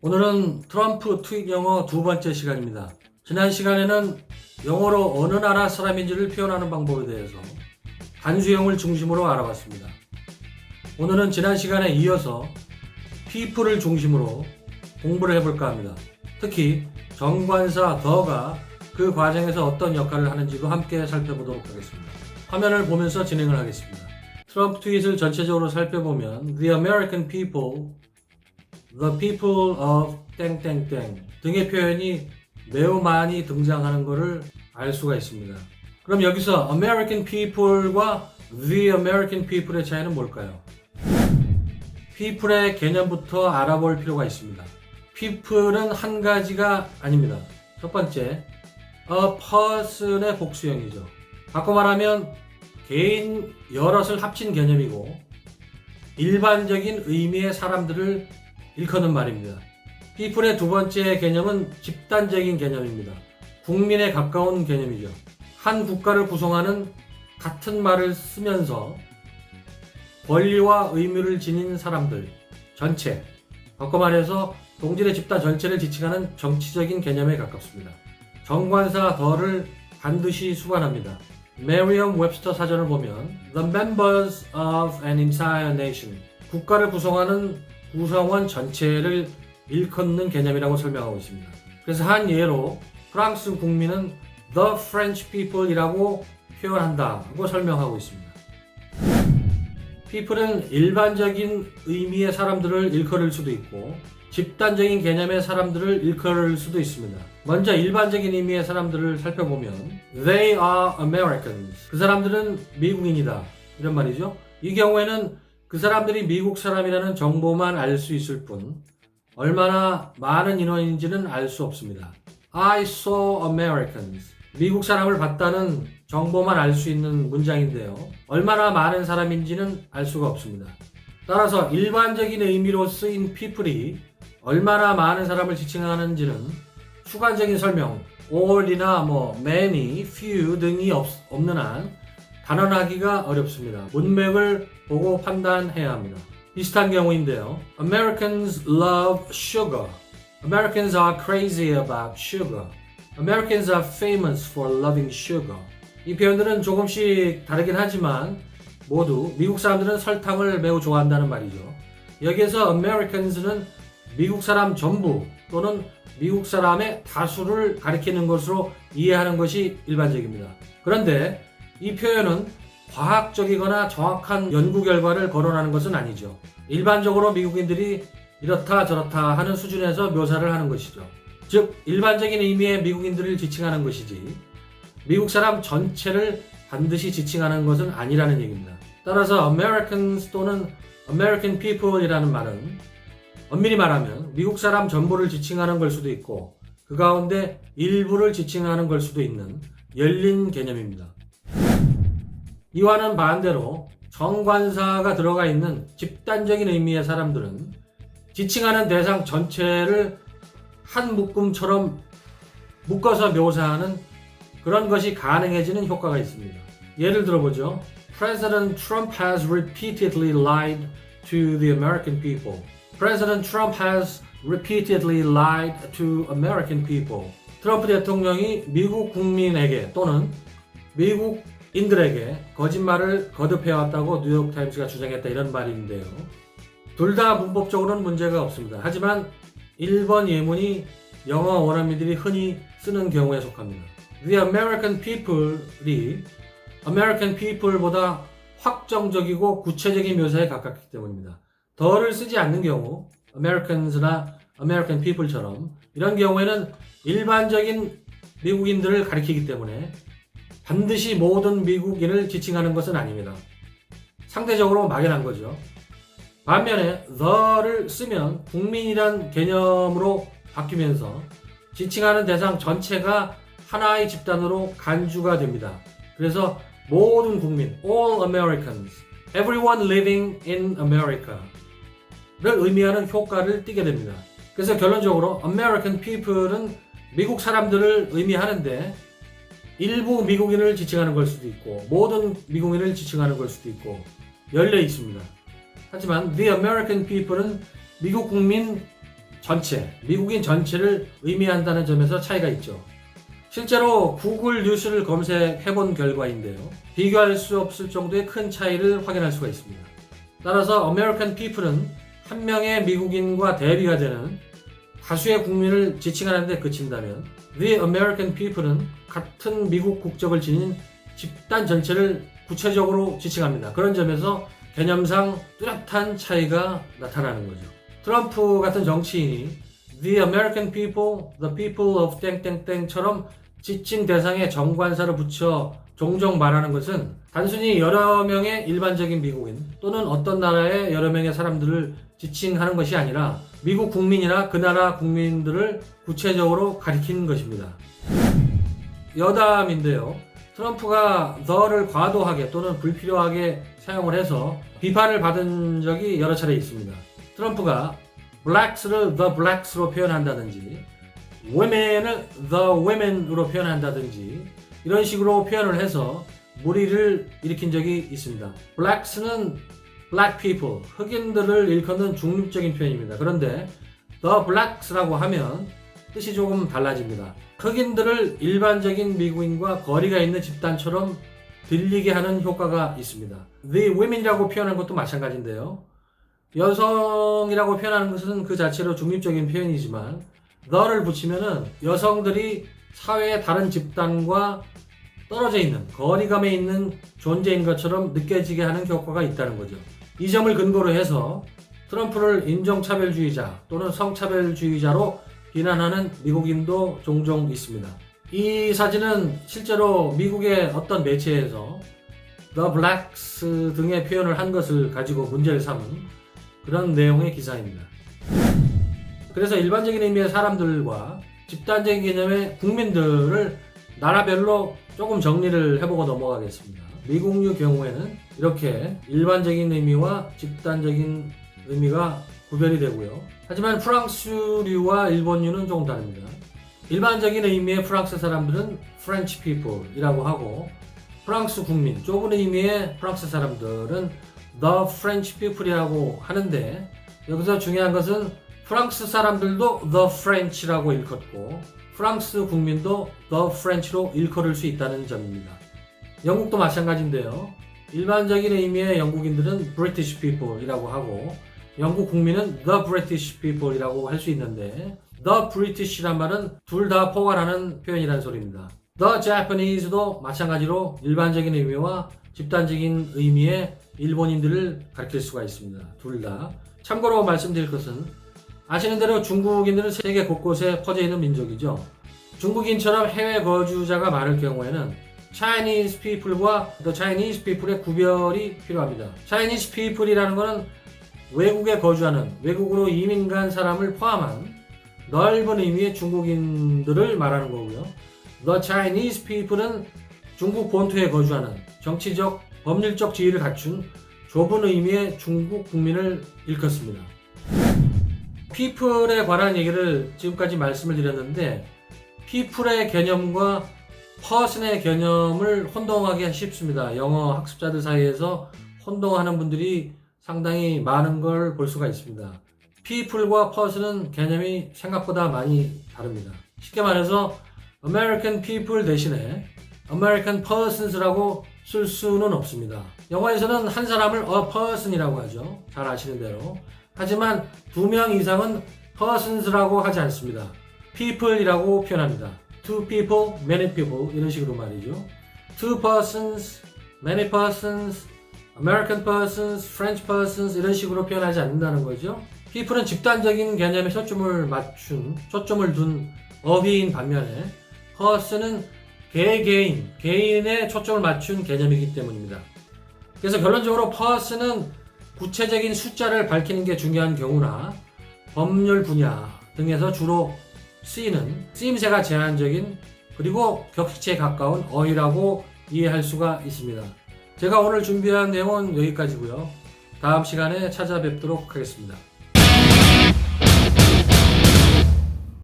오늘은 트럼프 트윗 영어 두 번째 시간입니다. 지난 시간에는 영어로 어느 나라 사람인지를 표현하는 방법에 대해서 단수형을 중심으로 알아봤습니다. 오늘은 지난 시간에 이어서 people을 중심으로 공부를 해볼까 합니다. 특히 정관사 the가 그 과정에서 어떤 역할을 하는지도 함께 살펴보도록 하겠습니다. 화면을 보면서 진행을 하겠습니다. 트럼프 트윗을 전체적으로 살펴보면 The American people, the people of 땡땡땡 등의 표현이 매우 많이 등장하는 것을 알 수가 있습니다. 그럼 여기서 American people과 The American people의 차이는 뭘까요? people의 개념부터 알아볼 필요가 있습니다. people은 한 가지가 아닙니다. 첫 번째, a person의 복수형이죠. 바꿔 말하면 개인 여럿을 합친 개념이고 일반적인 의미의 사람들을 일컫는 말입니다. people의 두 번째 개념은 집단적인 개념입니다. 국민에 가까운 개념이죠. 한 국가를 구성하는 같은 말을 쓰면서 권리와 의무를 지닌 사람들, 전체, 바꿔 말해서 동질의 집단 전체를 지칭하는 정치적인 개념에 가깝습니다. 정관사 the를 반드시 수반합니다. 메리엄 웹스터 사전을 보면 The members of an entire nation, 국가를 구성하는 구성원 전체를 일컫는 개념이라고 설명하고 있습니다. 그래서 한 예로 프랑스 국민은 The French people 이라고 표현한다고 설명하고 있습니다. people은 일반적인 의미의 사람들을 일컬을 수도 있고 집단적인 개념의 사람들을 일컬을 수도 있습니다. 먼저 일반적인 의미의 사람들을 살펴보면 They are Americans. 그 사람들은 미국인이다. 이런 말이죠. 이 경우에는 그 사람들이 미국 사람이라는 정보만 알 수 있을 뿐 얼마나 많은 인원인지는 알 수 없습니다. I saw Americans. 미국 사람을 봤다는 정보만 알 수 있는 문장인데요. 얼마나 많은 사람인지는 알 수가 없습니다. 따라서 일반적인 의미로 쓰인 people이 얼마나 많은 사람을 지칭하는지는 추가적인 설명, all이나 many, few 등이 없는 한 단언하기가 어렵습니다. 문맥을 보고 판단해야 합니다. 비슷한 경우인데요. Americans love sugar. Americans are crazy about sugar. Americans are famous for loving sugar. 이 표현들은 조금씩 다르긴 하지만 모두 미국 사람들은 설탕을 매우 좋아한다는 말이죠. 여기에서 Americans는 미국 사람 전부 또는 미국 사람의 다수를 가리키는 것으로 이해하는 것이 일반적입니다. 그런데 이 표현은 과학적이거나 정확한 연구 결과를 거론하는 것은 아니죠. 일반적으로 미국인들이 이렇다 저렇다 하는 수준에서 묘사를 하는 것이죠. 즉 일반적인 의미의 미국인들을 지칭하는 것이지 미국 사람 전체를 반드시 지칭하는 것은 아니라는 얘기입니다. 따라서 Americans 또는 American people이라는 말은 엄밀히 말하면 미국 사람 전부를 지칭하는 걸 수도 있고 그 가운데 일부를 지칭하는 걸 수도 있는 열린 개념입니다. 이와는 반대로 정관사가 들어가 있는 집단적인 의미의 사람들은 지칭하는 대상 전체를 한 묶음처럼 묶어서 묘사하는 그런 것이 가능해지는 효과가 있습니다. 예를 들어보죠. President Trump has repeatedly lied to the American people. President Trump has repeatedly lied to American people. 트럼프 대통령이 미국 국민에게 또는 미국인들에게 거짓말을 거듭해왔다고 뉴욕타임스가 주장했다 이런 말인데요. 둘 다 문법적으로는 문제가 없습니다. 하지만 1번 예문이 영어 원어민들이 흔히 쓰는 경우에 속합니다. The American people이 American people보다 확정적이고 구체적인 묘사에 가깝기 때문입니다. the를 쓰지 않는 경우 Americans나 American people처럼 이런 경우에는 일반적인 미국인들을 가리키기 때문에 반드시 모든 미국인을 지칭하는 것은 아닙니다. 상대적으로 막연한 거죠. 반면에 the를 쓰면 국민이란 개념으로 바뀌면서 지칭하는 대상 전체가 하나의 집단으로 간주가 됩니다. 그래서 모든 국민, all Americans, everyone living in America 를 의미하는 효과를 띠게 됩니다. 그래서 결론적으로 American people은 미국 사람들을 의미하는데 일부 미국인을 지칭하는 걸 수도 있고 모든 미국인을 지칭하는 걸 수도 있고 열려 있습니다. 하지만 The American people은 미국 국민 전체, 미국인 전체를 의미한다는 점에서 차이가 있죠. 실제로 구글 뉴스를 검색해본 결과인데요. 비교할 수 없을 정도의 큰 차이를 확인할 수가 있습니다. 따라서 American People은 한 명의 미국인과 대비가 되는 다수의 국민을 지칭하는 데 그친다면 The American People은 같은 미국 국적을 지닌 집단 전체를 구체적으로 지칭합니다. 그런 점에서 개념상 뚜렷한 차이가 나타나는 거죠. 트럼프 같은 정치인이 The American People, The People of 땡땡땡처럼 지칭 대상에 정관사를 붙여 종종 말하는 것은 단순히 여러 명의 일반적인 미국인 또는 어떤 나라의 여러 명의 사람들을 지칭하는 것이 아니라 미국 국민이나 그 나라 국민들을 구체적으로 가리키는 것입니다. 여담인데요. 트럼프가 the를 과도하게 또는 불필요하게 사용을 해서 비판을 받은 적이 여러 차례 있습니다. 트럼프가 blacks를 the blacks로 표현한다든지 women을 the women으로 표현한다든지 이런 식으로 표현을 해서 물의를 일으킨 적이 있습니다. blacks는 black people, 흑인들을 일컫는 중립적인 표현입니다. 그런데 the blacks라고 하면 뜻이 조금 달라집니다. 흑인들을 일반적인 미국인과 거리가 있는 집단처럼 들리게 하는 효과가 있습니다. The women이라고 표현하는 것도 마찬가지인데요. 여성이라고 표현하는 것은 그 자체로 중립적인 표현이지만 the를 붙이면은 여성들이 사회의 다른 집단과 떨어져 있는 거리감에 있는 존재인 것처럼 느껴지게 하는 효과가 있다는 거죠. 이 점을 근거로 해서 트럼프를 인종차별주의자 또는 성차별주의자로 비난하는 미국인도 종종 있습니다. 이 사진은 실제로 미국의 어떤 매체에서 The Blacks 등의 표현을 한 것을 가지고 문제를 삼은 그런 내용의 기사입니다. 그래서 일반적인 의미의 사람들과 집단적인 개념의 국민들을 나라별로 조금 정리를 해보고 넘어가겠습니다. 미국류 경우에는 이렇게 일반적인 의미와 집단적인 의미가 구별이 되고요. 하지만 프랑스류와 일본류는 조금 다릅니다. 일반적인 의미의 프랑스 사람들은 French people이라고 하고 프랑스 국민, 좁은 의미의 프랑스 사람들은 The French people이라고 하는데 여기서 중요한 것은 프랑스 사람들도 The French라고 일컫고 프랑스 국민도 The French로 일컬을 수 있다는 점입니다. 영국도 마찬가지인데요. 일반적인 의미의 영국인들은 British people이라고 하고 영국 국민은 The British people이라고 할 수 있는데 The British란 말은 둘 다 포괄하는 표현이라는 소리입니다. The Japanese도 마찬가지로 일반적인 의미와 집단적인 의미의 일본인들을 가리킬 수가 있습니다. 둘 다. 참고로 말씀드릴 것은 아시는 대로 중국인들은 세계 곳곳에 퍼져 있는 민족이죠. 중국인처럼 해외 거주자가 많을 경우에는 Chinese people과 The Chinese people의 구별이 필요합니다. Chinese people이라는 것은 외국에 거주하는 외국으로 이민 간 사람을 포함한 넓은 의미의 중국인들을 말하는 거고요. The Chinese people은 중국 본토에 거주하는 정치적, 법률적 지위를 갖춘 좁은 의미의 중국 국민을 일컫습니다. people에 관한 얘기를 지금까지 말씀을 드렸는데 people의 개념과 person의 개념을 혼동하기 쉽습니다. 영어 학습자들 사이에서 혼동하는 분들이 상당히 많은 걸 볼 수가 있습니다. people과 person은 개념이 생각보다 많이 다릅니다. 쉽게 말해서 American people 대신에 American persons라고 쓸 수는 없습니다. 영어에서는 한 사람을 a person이라고 하죠. 잘 아시는 대로. 하지만 2명 이상은 persons라고 하지 않습니다. people이라고 표현합니다. two people, many people 이런 식으로 말이죠. two persons, many persons, American persons, French persons 이런 식으로 표현하지 않는다는 거죠. people은 집단적인 개념에 초점을 둔 어휘인 반면에 person은 개인에 초점을 맞춘 개념이기 때문입니다. 그래서 결론적으로 person은 구체적인 숫자를 밝히는 게 중요한 경우나 법률 분야 등에서 주로 쓰이는 쓰임새가 제한적인 그리고 격식체에 가까운 어휘라고 이해할 수가 있습니다. 제가 오늘 준비한 내용은 여기까지고요. 다음 시간에 찾아뵙도록 하겠습니다.